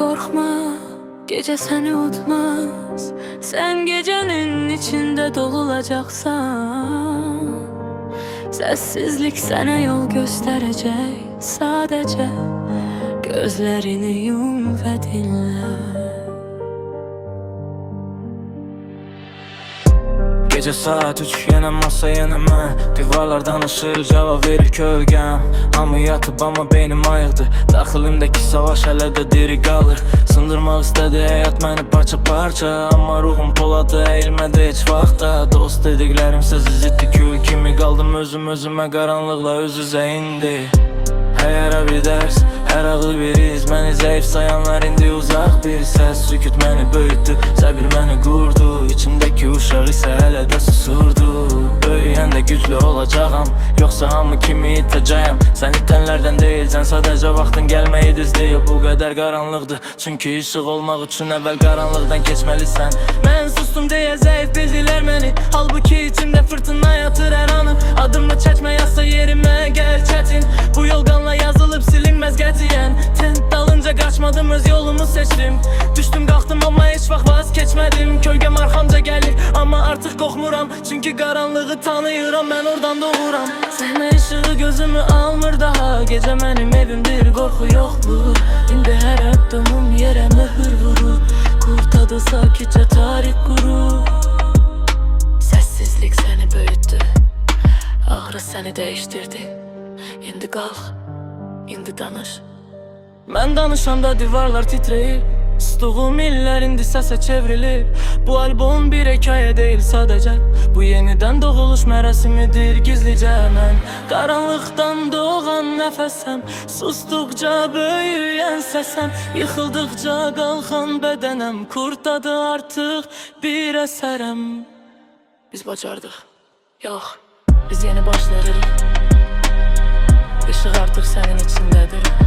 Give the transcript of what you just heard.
korkma, gece seni unutmaz. Sen gecenin içinde doğulacaksan, sessizlik sana yol gösterecek. Sadece gözlerini yum ve dinle. Gece saat 3 yenə masa yenə mən. Divarlardan ışıq cavab verir kölgəm. Hamı yatıb amma beynim ayıqdır. Daxilimdəki savaş hələ də diri qalır. Sındırmaq istədi həyat məni parça parça, amma ruhum poladı əyilmədi heç vaxtda. Dost dediklərim sözü ziddi kül kimi, qaldım özümə qaranlıqla üz-üzə indi. Hər ara bir dərs, hər ağıl bir iz. Məni zəif sayanlar indi uzaq bir səs. Sükut məni böyütdü, səbir məni qurdu. İçimdəki uşaq isə hələ də susurdu. Böyüyəndə güclü olacağam, yoxsa hamı kimi itəcəyəm. Sən itənlərdən deyilsən, sadəcə vaxtın gəlməyi düzdür. Bu qədər qaranlıqdır, çünki işıq olmaq üçün əvvəl qaranlıqdan keçməlisən. Mən sustum deyə zəif bildilər məni, halbuki içimdə fırtına yatır hər anı. Adımı çəkmə yazsa yerimə gəl çətin. Bu yol qanla yazılıb silinməz qətiyyən. Tent dalınca qaçmadım, öz yolumu seçdim. Düşdüm qalxdım amma heç vaxt vaz keçmədim. Kölgəm arxamca gəlir amma artıq qorxmuram, çünki qaranlığı tanıyıram, mən oradan doğuram. Səhnə işığı gözümü almır daha. Gecə mənim evimdir, qorxu yoxdur. İndi hər addımım yerə möhür vurur. Qurtadı sakitcə tarix qurur. Səssizlik səni böyütdü, ağrı səni dəyişdirdi. İndi qalx, indi danış. Mən danışanda divarlar titrəyir. Sustuğum illər indi səsə çevrilir. Bu albom bir hekayə deyil sadəcə. Bu yenidən doğuluş mərasimidir gizlicə. Mən qaranlıqdan doğan nəfəsəm, susduqca böyüyən səsəm, yıxıldıqca qalxan bədənəm. Qurtadı artıq bir əsərəm. Biz bacardıq, yox, biz yeni başlarıq. Işıq artıq sənin içindədir.